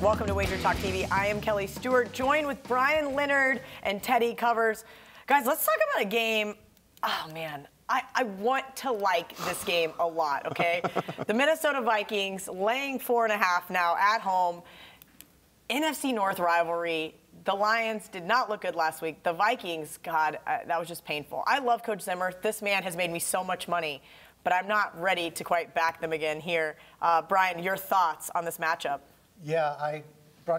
Welcome to WagerTalk TV. I am Kelly Stewart, joined with Brian Leonard and Teddy Covers. Guys, let's talk about a game. Oh, man. I want to like this game a lot, okay? The Minnesota Vikings laying 4.5 now at home. NFC North rivalry. The Lions did not look good last week. The Vikings, God, that was just painful. I love Coach Zimmer. This man has made me so much money, but I'm not ready to quite back them again here. Brian, your thoughts on this matchup? Yeah,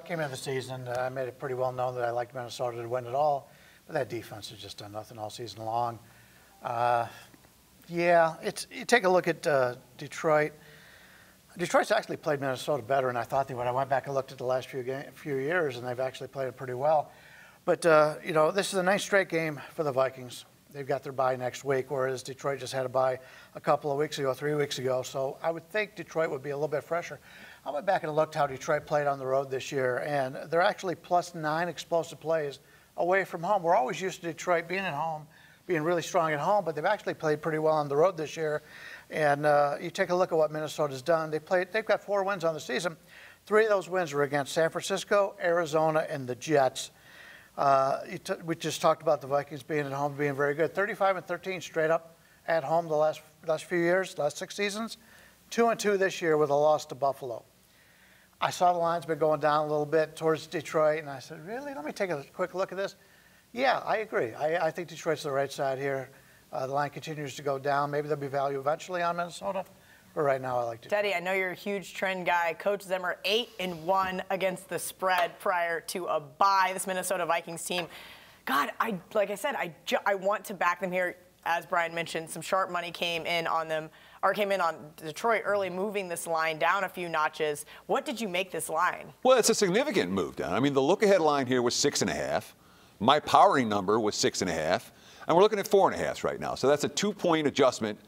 Came into the season. I made it pretty well known that I liked Minnesota to win it all, but that defense has just done nothing all season long. You take a look at Detroit. Detroit's actually played Minnesota better than I thought they would. I went back and looked at the last few years, and they've actually played it pretty well. But, this is the 9th straight game for the Vikings. They've got their bye next week, whereas Detroit just had a bye a couple of weeks ago, 3 weeks ago. So I would think Detroit would be a little bit fresher. I went back and looked how Detroit played on the road this year, and they're actually +9 explosive plays away from home. We're always used to Detroit being at home, being really strong at home, but they've actually played pretty well on the road this year. And you take a look at what Minnesota's done. They've got 4 wins on the season. 3 of those wins were against San Francisco, Arizona, and the Jets. We just talked about the Vikings being at home, being very good. 35-13 straight up at home the last few years, last 6 seasons. 2-2 this year with a loss to Buffalo. I saw the line's been going down a little bit towards Detroit, and I said, really? Let me take a quick look at this. Yeah, I agree. I think Detroit's the right side here. The line continues to go down. Maybe there'll be value eventually on Minnesota, but right now I like Detroit. Teddy, I know you're a huge trend guy. Coach Zimmer 8-1 against the spread prior to a bye. This Minnesota Vikings team, God, like I said, I want to back them here. As Brian mentioned, some sharp money came in on Detroit early, moving this line down a few notches. What did you make this line? Well, it's a significant move down. I mean, the look-ahead line here was 6.5. My powering number was 6.5. And we're looking at 4.5 right now. So that's a 2-point adjustment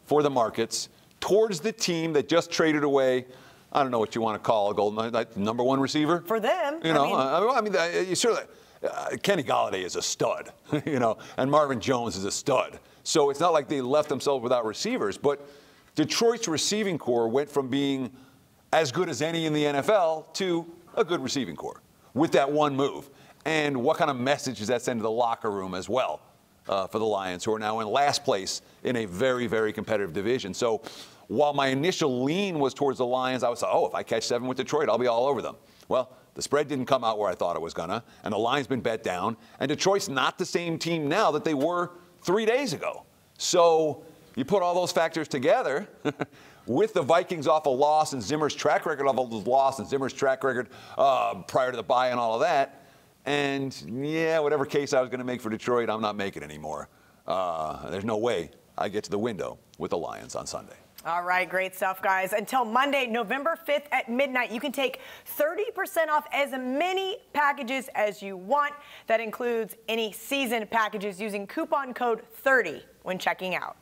for the markets towards the team that just traded away, I don't know what you want to call a golden number 1 receiver. For them. You know, you certainly, Kenny Golladay is a stud, and Marvin Jones is a stud. So it's not like they left themselves without receivers. But Detroit's receiving core went from being as good as any in the NFL to a good receiving core with that one move. And what kind of message does that send to the locker room as well for the Lions, who are now in last place in a very, very competitive division? So while my initial lean was towards the Lions, I was like, oh, if I catch 7 with Detroit, I'll be all over them. Well, the spread didn't come out where I thought it was going to, and the line's been bet down. And Detroit's not the same team now that they were 3 days ago. So you put all those factors together with the Vikings off a loss and Zimmer's track record of a loss and Zimmer's track record prior to the bye and all of that. And, yeah, whatever case I was going to make for Detroit, I'm not making anymore. There's no way I get to the window with the Lions on Sunday. All right, great stuff, guys. Until Monday, November 5th at midnight, you can take 30% off as many packages as you want. That includes any season packages using coupon code 30 when checking out.